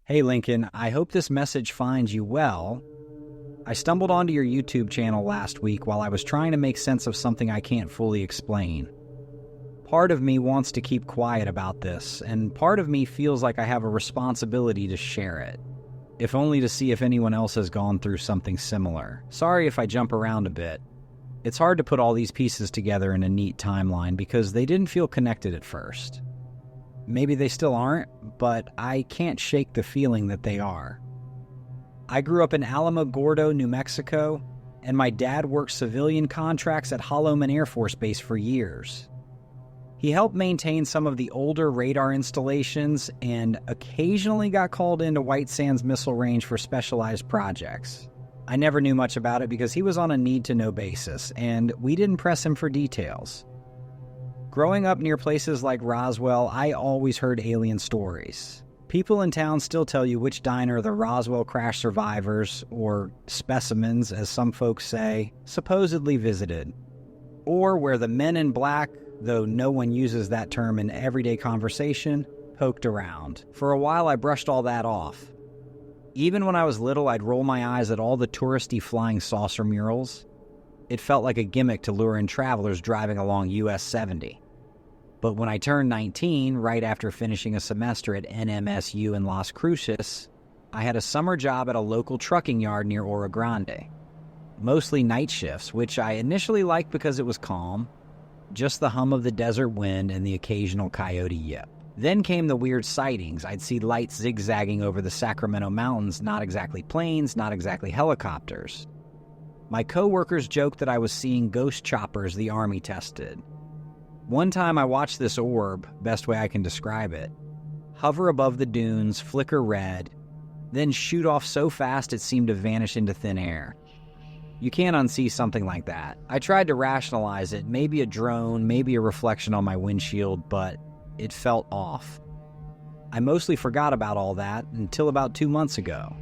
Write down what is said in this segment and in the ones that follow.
Hey Lincoln, I hope this message finds you well. I stumbled onto your YouTube channel last week while I was trying to make sense of something I can't fully explain. Part of me wants to keep quiet about this, and part of me feels like I have a responsibility to share it, if only to see if anyone else has gone through something similar. Sorry if I jump around a bit. It's hard to put all these pieces together in a neat timeline because they didn't feel connected at first. Maybe they still aren't, but I can't shake the feeling that they are. I grew up in Alamogordo, New Mexico, and my dad worked civilian contracts at Holloman Air Force Base for years. He helped maintain some of the older radar installations and occasionally got called into White Sands Missile Range for specialized projects. I never knew much about it because he was on a need-to-know basis, and we didn't press him for details. Growing up near places like Roswell, I always heard alien stories. People in town still tell you which diner the Roswell crash survivors, or specimens as some folks say, supposedly visited. Or where the men in black, though no one uses that term in everyday conversation, poked around. For a while I brushed all that off. Even when I was little, I'd roll my eyes at all the touristy flying saucer murals. It felt like a gimmick to lure in travelers driving along US 70. But when I turned 19, right after finishing a semester at NMSU in Las Cruces, I had a summer job at a local trucking yard near Oro Grande. Mostly night shifts, which I initially liked because it was calm, just the hum of the desert wind and the occasional coyote yip. Then came the weird sightings. I'd see lights zigzagging over the Sacramento mountains, not exactly planes, not exactly helicopters. My coworkers joked that I was seeing ghost choppers the Army tested. One time I watched this orb, best way I can describe it, hover above the dunes, flicker red, then shoot off so fast it seemed to vanish into thin air. You can't unsee something like that. I tried to rationalize it, maybe a drone, maybe a reflection on my windshield, but it felt off. I mostly forgot about all that until about 2 months ago.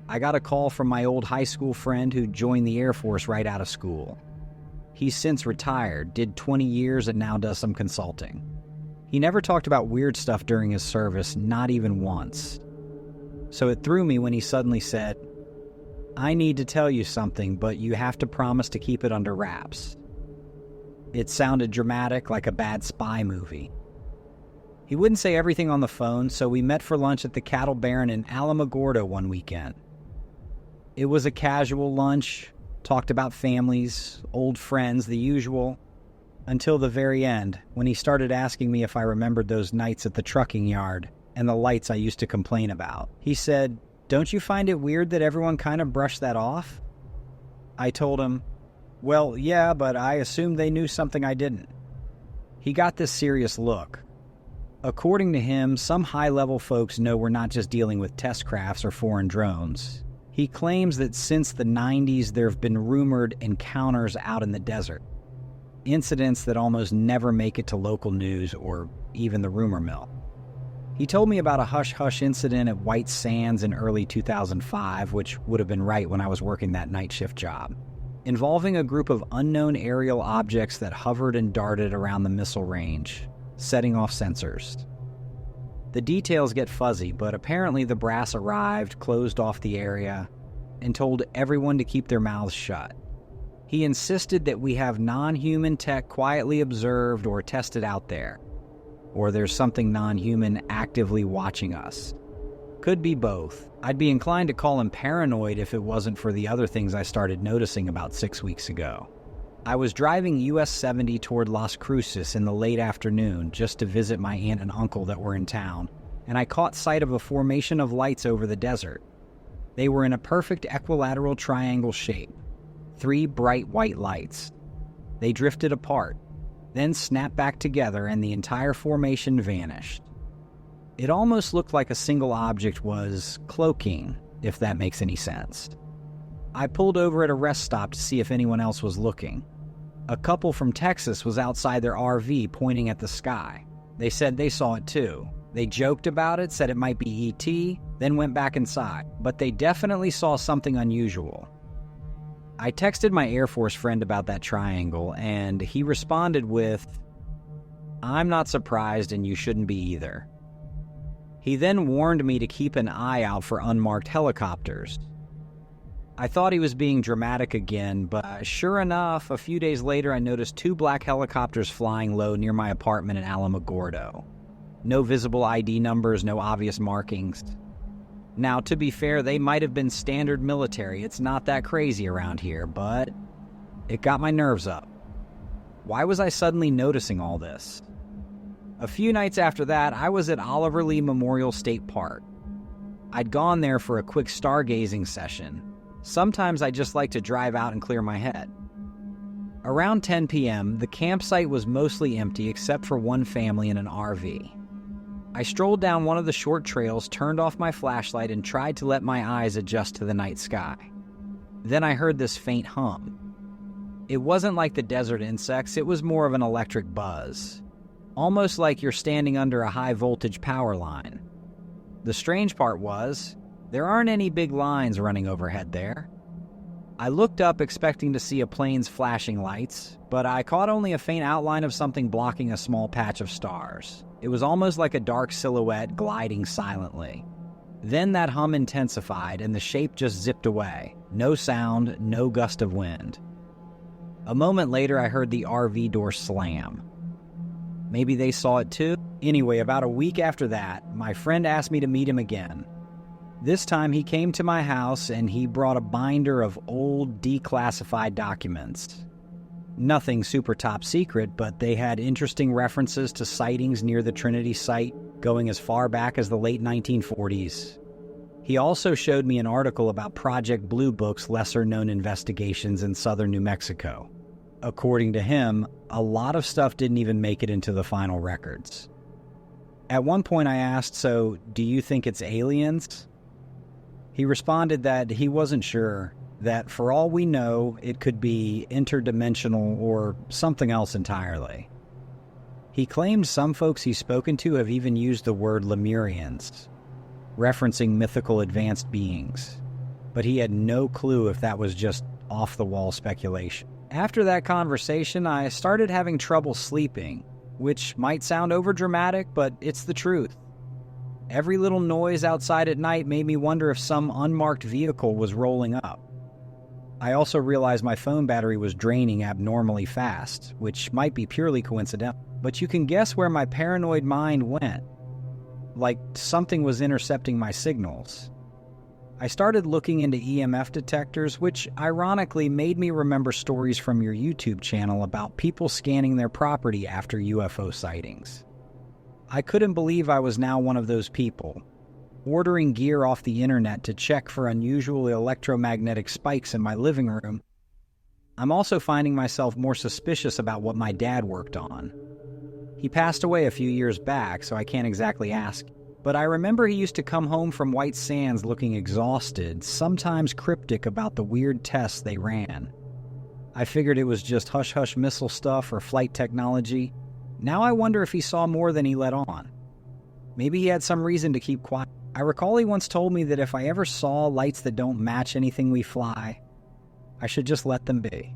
I got a call from my old high school friend who joined the Air Force right out of school. He's since retired, did 20 years, and now does some consulting. He never talked about weird stuff during his service, not even once. So it threw me when he suddenly said, "I need to tell you something, but you have to promise to keep it under wraps." It sounded dramatic, like a bad spy movie. He wouldn't say everything on the phone, so we met for lunch at the Cattle Baron in Alamogordo one weekend. It was a casual lunch, talked about families, old friends, the usual, until the very end, when he started asking me if I remembered those nights at the trucking yard and the lights I used to complain about. He said, "Don't you find it weird that everyone kind of brushed that off?" I told him, "Well, yeah, but I assumed they knew something I didn't." He got this serious look. According to him, some high-level folks know we're not just dealing with test crafts or foreign drones. He claims that since the 90s there have been rumored encounters out in the desert. Incidents that almost never make it to local news or even the rumor mill. He told me about a hush-hush incident at White Sands in early 2005, which would have been right when I was working that night shift job, involving a group of unknown aerial objects that hovered and darted around the missile range, setting off sensors. The details get fuzzy, but apparently the brass arrived, closed off the area, and told everyone to keep their mouths shut. He insisted that we have non-human tech quietly observed or tested out there, or there's something non-human actively watching us. Could be both. I'd be inclined to call him paranoid if it wasn't for the other things I started noticing about 6 weeks ago. I was driving US 70 toward Las Cruces in the late afternoon just to visit my aunt and uncle that were in town, and I caught sight of a formation of lights over the desert. They were in a perfect equilateral triangle shape, 3 bright white lights. They drifted apart, then snapped back together, and the entire formation vanished. It almost looked like a single object was cloaking, if that makes any sense. I pulled over at a rest stop to see if anyone else was looking. A couple from Texas was outside their RV pointing at the sky. They said they saw it too. They joked about it, said it might be ET, then went back inside. But they definitely saw something unusual. I texted my Air Force friend about that triangle, and he responded with, "I'm not surprised and you shouldn't be either." He then warned me to keep an eye out for unmarked helicopters. I thought he was being dramatic again, but sure enough, a few days later I noticed 2 black helicopters flying low near my apartment in Alamogordo. No visible ID numbers, no obvious markings. Now, to be fair, they might have been standard military. It's not that crazy around here, but it got my nerves up. Why was I suddenly noticing all this? A few nights after that, I was at Oliver Lee Memorial State Park. I'd gone there for a quick stargazing session. Sometimes I just like to drive out and clear my head. Around 10 p.m., the campsite was mostly empty except for one family in an RV. I strolled down one of the short trails, turned off my flashlight, and tried to let my eyes adjust to the night sky. Then I heard this faint hum. It wasn't like the desert insects, it was more of an electric buzz. Almost like you're standing under a high-voltage power line. The strange part was, there aren't any big lines running overhead there. I looked up expecting to see a plane's flashing lights, but I caught only a faint outline of something blocking a small patch of stars. It was almost like a dark silhouette gliding silently. Then that hum intensified and the shape just zipped away. No sound, no gust of wind. A moment later, I heard the RV door slam. Maybe they saw it too? Anyway, about a week after that, my friend asked me to meet him again. This time he came to my house and he brought a binder of old, declassified documents. Nothing super top secret, but they had interesting references to sightings near the Trinity site going as far back as the late 1940s. He also showed me an article about Project Blue Book's lesser-known investigations in southern New Mexico. According to him, a lot of stuff didn't even make it into the final records. At one point I asked, "So, do you think it's aliens?" He responded that he wasn't sure, that for all we know, it could be interdimensional or something else entirely. He claimed some folks he's spoken to have even used the word Lemurians, referencing mythical advanced beings, but he had no clue if that was just off-the-wall speculation. After that conversation, I started having trouble sleeping, which might sound overdramatic, but it's the truth. Every little noise outside at night made me wonder if some unmarked vehicle was rolling up. I also realized my phone battery was draining abnormally fast, which might be purely coincidental, but you can guess where my paranoid mind went. Like something was intercepting my signals. I started looking into EMF detectors, which ironically made me remember stories from your YouTube channel about people scanning their property after UFO sightings. I couldn't believe I was now one of those people, ordering gear off the internet to check for unusual electromagnetic spikes in my living room. I'm also finding myself more suspicious about what my dad worked on. He passed away a few years back, so I can't exactly ask, but I remember he used to come home from White Sands looking exhausted, sometimes cryptic about the weird tests they ran. I figured it was just hush-hush missile stuff or flight technology. Now I wonder if he saw more than he let on. Maybe he had some reason to keep quiet. I recall he once told me that if I ever saw lights that don't match anything we fly, I should just let them be.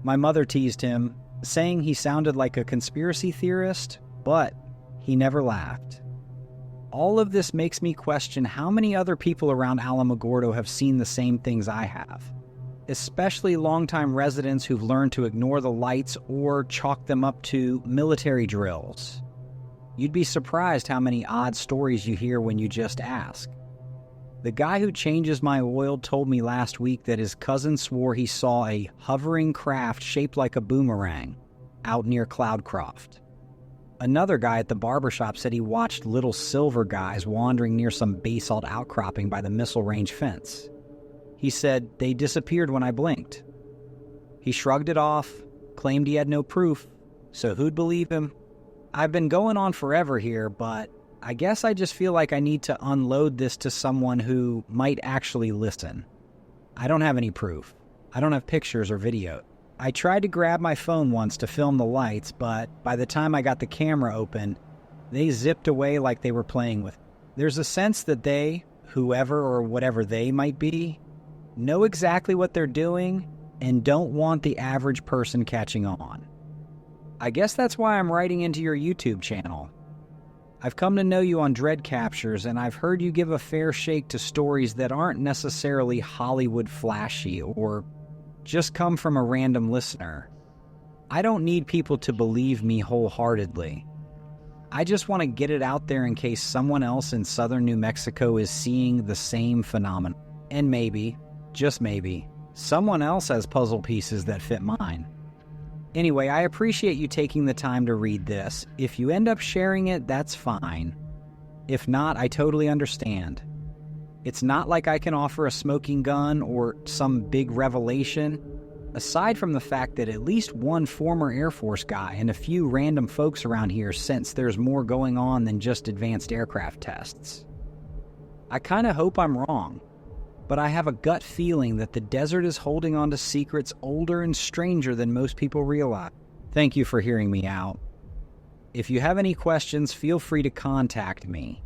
My mother teased him, saying he sounded like a conspiracy theorist, but he never laughed. All of this makes me question how many other people around Alamogordo have seen the same things I have, especially longtime residents who've learned to ignore the lights or chalk them up to military drills. You'd be surprised how many odd stories you hear when you just ask. The guy who changes my oil told me last week that his cousin swore he saw a hovering craft shaped like a boomerang out near Cloudcroft. Another guy at the barbershop said he watched little silver guys wandering near some basalt outcropping by the missile range fence. He said they disappeared when I blinked. He shrugged it off, claimed he had no proof, so who'd believe him? I've been going on forever here, but I guess I just feel like I need to unload this to someone who might actually listen. I don't have any proof. I don't have pictures or video. I tried to grab my phone once to film the lights, but by the time I got the camera open, they zipped away like they were playing with. There's a sense that they, whoever or whatever they might be, know exactly what they're doing and don't want the average person catching on. I guess that's why I'm writing into your YouTube channel. I've come to know you on Dread Captures, and I've heard you give a fair shake to stories that aren't necessarily Hollywood flashy or just come from a random listener. I don't need people to believe me wholeheartedly. I just want to get it out there in case someone else in southern New Mexico is seeing the same phenomenon. And maybe, just maybe, someone else has puzzle pieces that fit mine. Anyway, I appreciate you taking the time to read this. If you end up sharing it, that's fine. If not, I totally understand. It's not like I can offer a smoking gun or some big revelation, aside from the fact that at least one former Air Force guy and a few random folks around here sense there's more going on than just advanced aircraft tests. I kind of hope I'm wrong, but I have a gut feeling that the desert is holding on to secrets older and stranger than most people realize. Thank you for hearing me out. If you have any questions, feel free to contact me.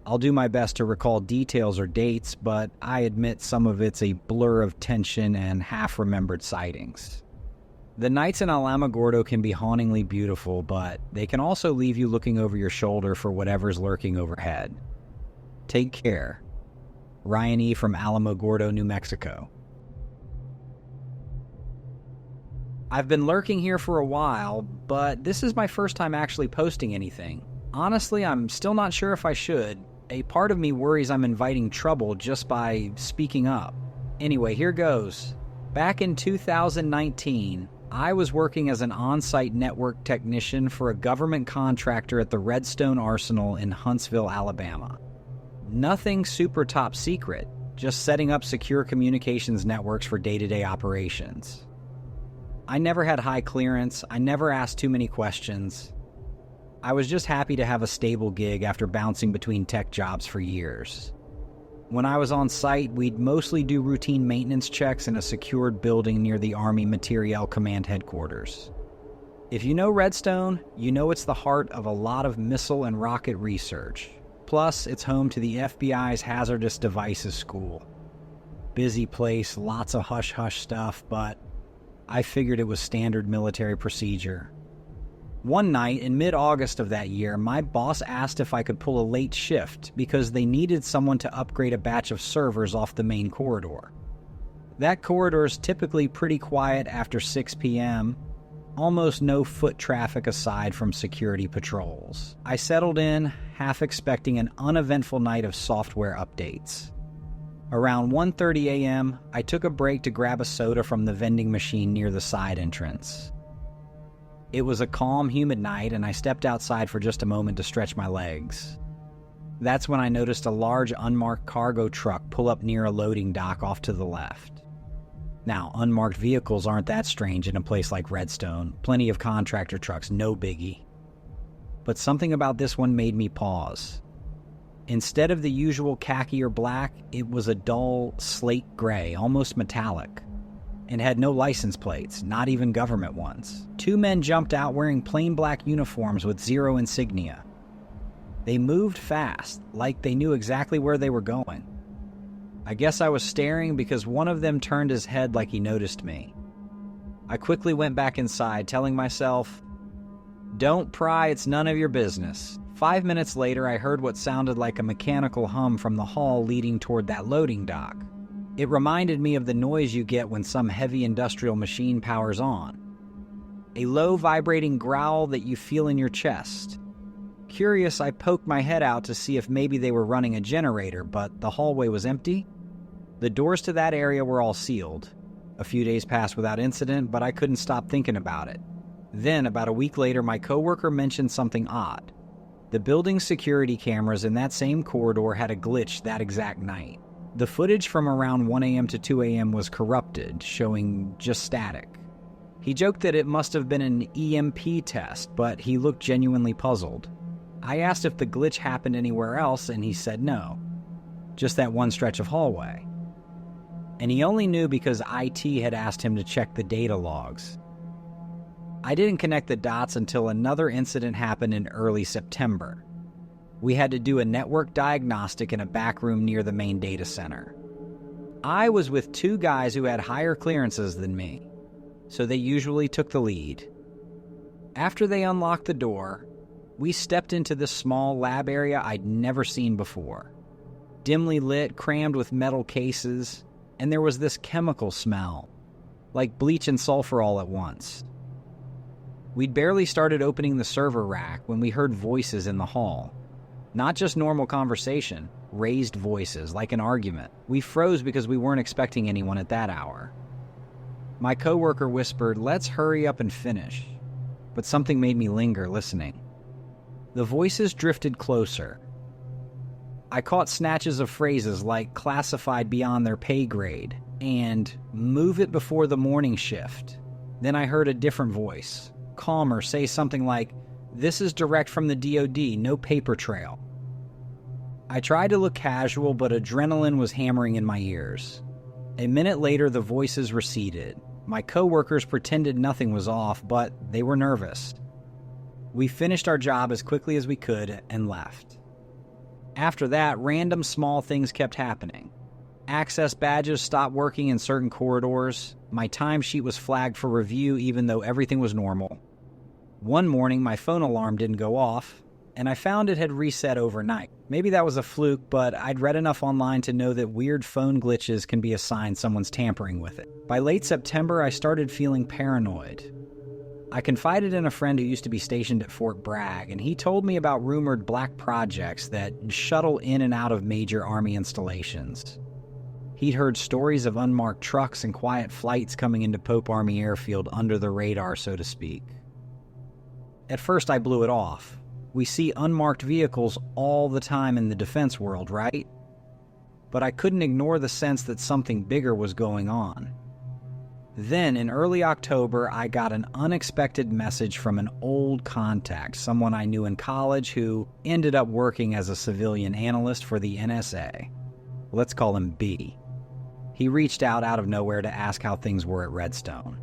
I'll do my best to recall details or dates, but I admit some of it's a blur of tension and half-remembered sightings. The nights in Alamogordo can be hauntingly beautiful, but they can also leave you looking over your shoulder for whatever's lurking overhead. Take care. Ryan E. from Alamogordo, New Mexico. I've been lurking here for a while, but this is my first time actually posting anything. Honestly, I'm still not sure if I should. A part of me worries I'm inviting trouble just by speaking up. Anyway, here goes. Back in 2019, I was working as an on-site network technician for a government contractor at the Redstone Arsenal in Huntsville, Alabama. Nothing super top secret, just setting up secure communications networks for day-to-day operations. I never had high clearance, I never asked too many questions. I was just happy to have a stable gig after bouncing between tech jobs for years. When I was on site, we'd mostly do routine maintenance checks in a secured building near the Army Materiel Command headquarters. If you know Redstone, you know it's the heart of a lot of missile and rocket research. Plus, it's home to the FBI's Hazardous Devices School. Busy place, lots of hush-hush stuff, but I figured it was standard military procedure. One night in mid-August of that year, my boss asked if I could pull a late shift because they needed someone to upgrade a batch of servers off the main corridor. That corridor is typically pretty quiet after 6 p.m., almost no foot traffic aside from security patrols. I settled in, half expecting an uneventful night of software updates. Around 1:30 a.m., I took a break to grab a soda from the vending machine near the side entrance. It was a calm, humid night, and I stepped outside for just a moment to stretch my legs. That's when I noticed a large unmarked cargo truck pull up near a loading dock off to the left. Now, unmarked vehicles aren't that strange in a place like Redstone. Plenty of contractor trucks, no biggie. But something about this one made me pause. Instead of the usual khaki or black, it was a dull slate gray, almost metallic, and had no license plates, not even government ones. Two men jumped out wearing plain black uniforms with zero insignia. They moved fast, like they knew exactly where they were going. I guess I was staring because one of them turned his head like he noticed me. I quickly went back inside, telling myself, "Don't pry, it's none of your business." 5 minutes later, I heard what sounded like a mechanical hum from the hall leading toward that loading dock. It reminded me of the noise you get when some heavy industrial machine powers on. A low vibrating growl that you feel in your chest. Curious, I poked my head out to see if maybe they were running a generator, but the hallway was empty. The doors to that area were all sealed. A few days passed without incident, but I couldn't stop thinking about it. Then, about a week later, my coworker mentioned something odd. The building's security cameras in that same corridor had a glitch that exact night. The footage from around 1 a.m. to 2 a.m. was corrupted, showing just static. He joked that it must have been an EMP test, but he looked genuinely puzzled. I asked if the glitch happened anywhere else, and he said no. Just that one stretch of hallway. And he only knew because IT had asked him to check the data logs. I didn't connect the dots until another incident happened in early September. We had to do a network diagnostic in a back room near the main data center. I was with two guys who had higher clearances than me, so they usually took the lead. After they unlocked the door, We stepped into this small lab area I'd never seen before. Dimly lit, crammed with metal cases, and there was this chemical smell, like bleach and sulfur all at once. We'd barely started opening the server rack when we heard voices in the hall. Not just normal conversation, raised voices, like an argument. We froze because we weren't expecting anyone at that hour. My coworker whispered, "Let's hurry up and finish." But something made me linger, listening. The voices drifted closer. I caught snatches of phrases like "classified beyond their pay grade" and "move it before the morning shift." Then I heard a different voice, calmer, say something like, "This is direct from the DoD, no paper trail." I tried to look casual, but adrenaline was hammering in my ears. A minute later, the voices receded. My coworkers pretended nothing was off, but they were nervous. We finished our job as quickly as we could and left. After that, random small things kept happening. Access badges stopped working in certain corridors. My timesheet was flagged for review even though everything was normal. One morning, my phone alarm didn't go off, and I found it had reset overnight. Maybe that was a fluke, but I'd read enough online to know that weird phone glitches can be a sign someone's tampering with it. By late September, I started feeling paranoid. I confided in a friend who used to be stationed at Fort Bragg, and he told me about rumored black projects that shuttle in and out of major Army installations. He'd heard stories of unmarked trucks and quiet flights coming into Pope Army Airfield under the radar, so to speak. At first, I blew it off. We see unmarked vehicles all the time in the defense world, right? But I couldn't ignore the sense that something bigger was going on. Then, in early October, I got an unexpected message from an old contact, someone I knew in college who ended up working as a civilian analyst for the NSA. Let's call him B. He reached out of nowhere to ask how things were at Redstone.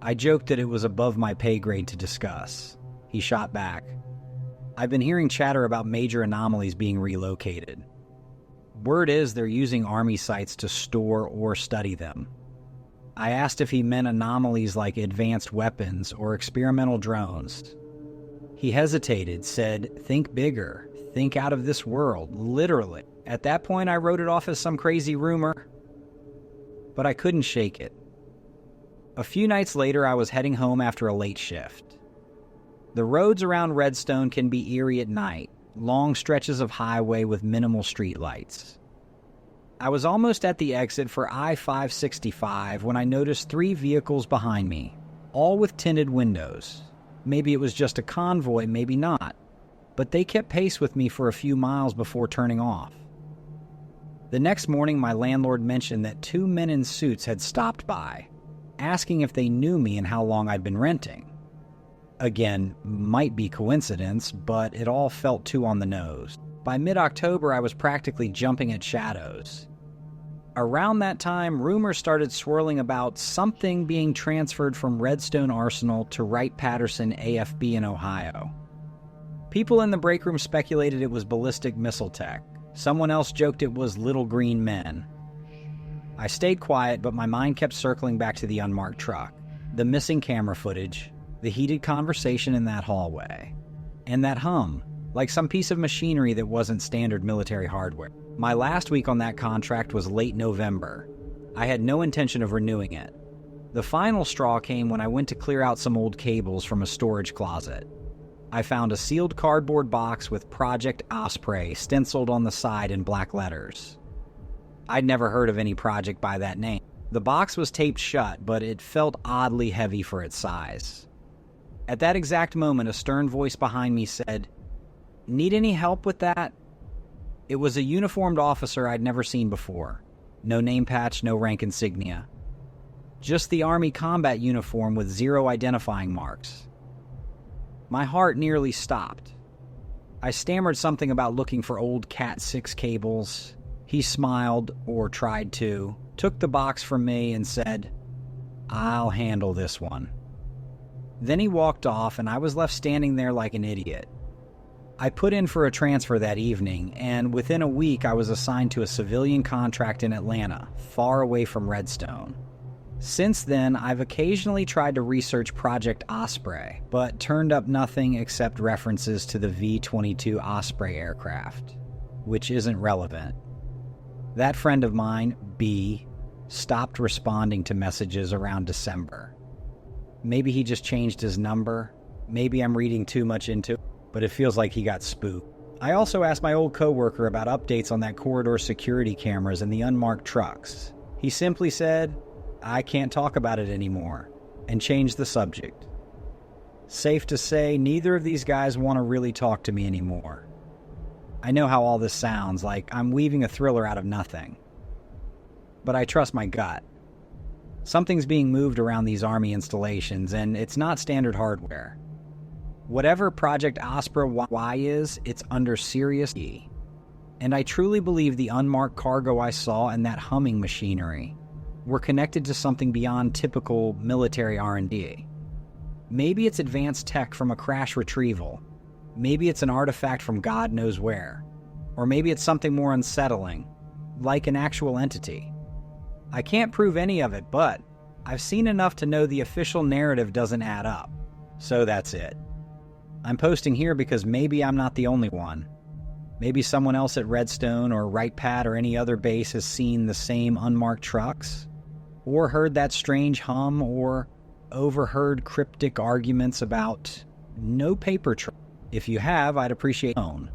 I joked that it was above my pay grade to discuss. He shot back, "I've been hearing chatter about major anomalies being relocated. Word is they're using Army sites to store or study them." I asked if he meant anomalies like advanced weapons or experimental drones. He hesitated, said, "Think bigger, think out of this world, literally." At that point, I wrote it off as some crazy rumor, but I couldn't shake it. A few nights later, I was heading home after a late shift. The roads around Redstone can be eerie at night, long stretches of highway with minimal streetlights. I was almost at the exit for I-565 when I noticed 3 vehicles behind me, all with tinted windows. Maybe it was just a convoy, maybe not, but they kept pace with me for a few miles before turning off. The next morning, my landlord mentioned that 2 men in suits had stopped by, asking if they knew me and how long I'd been renting. Again, might be coincidence, but it all felt too on the nose. By mid-October, I was practically jumping at shadows. Around that time, rumors started swirling about something being transferred from Redstone Arsenal to Wright-Patterson AFB in Ohio. People in the break room speculated it was ballistic missile tech. Someone else joked it was little green men. I stayed quiet, but my mind kept circling back to the unmarked truck, the missing camera footage, the heated conversation in that hallway, and that hum, like some piece of machinery that wasn't standard military hardware. My last week on that contract was late November. I had no intention of renewing it. The final straw came when I went to clear out some old cables from a storage closet. I found a sealed cardboard box with Project Osprey stenciled on the side in black letters. I'd never heard of any project by that name. The box was taped shut, but it felt oddly heavy for its size. At that exact moment, a stern voice behind me said, "Need any help with that?" It was a uniformed officer I'd never seen before. No name patch, no rank insignia. Just the Army combat uniform with 0 identifying marks. My heart nearly stopped. I stammered something about looking for old Cat 6 cables. He smiled, or tried to, took the box from me and said, "I'll handle this one." Then he walked off, and I was left standing there like an idiot. I put in for a transfer that evening, and within a week I was assigned to a civilian contract in Atlanta, far away from Redstone. Since then, I've occasionally tried to research Project Osprey, but turned up nothing except references to the V-22 Osprey aircraft, which isn't relevant. That friend of mine, B, stopped responding to messages around December. Maybe he just changed his number. Maybe I'm reading too much into it, but it feels like he got spooked. I also asked my old coworker about updates on that corridor security cameras and the unmarked trucks. He simply said, "I can't talk about it anymore," and changed the subject. Safe to say, neither of these guys want to really talk to me anymore. I know how all this sounds, like I'm weaving a thriller out of nothing. But I trust my gut. Something's being moved around these Army installations, and it's not standard hardware. Whatever Project Osprey Y is, it's under serious E. And I truly believe the unmarked cargo I saw and that humming machinery were connected to something beyond typical military R&D. Maybe it's advanced tech from a crash retrieval. Maybe it's an artifact from God knows where. Or maybe it's something more unsettling, like an actual entity. I can't prove any of it, but I've seen enough to know the official narrative doesn't add up. So that's it. I'm posting here because maybe I'm not the only one. Maybe someone else at Redstone or Wright Pat or any other base has seen the same unmarked trucks, or heard that strange hum, or overheard cryptic arguments about no paper trail. If you have, I'd appreciate own.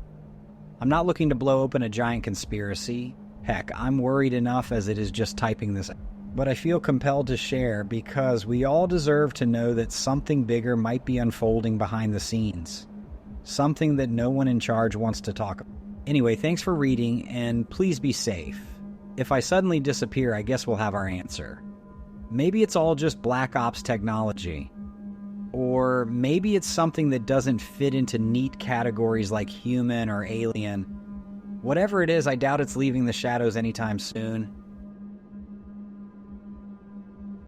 I'm not looking to blow open a giant conspiracy. Heck, I'm worried enough as it is just typing this. But I feel compelled to share because we all deserve to know that something bigger might be unfolding behind the scenes. Something that no one in charge wants to talk about. Anyway, thanks for reading, and please be safe. If I suddenly disappear, I guess we'll have our answer. Maybe it's all just Black Ops technology. Or maybe it's something that doesn't fit into neat categories like human or alien. Whatever it is, I doubt it's leaving the shadows anytime soon.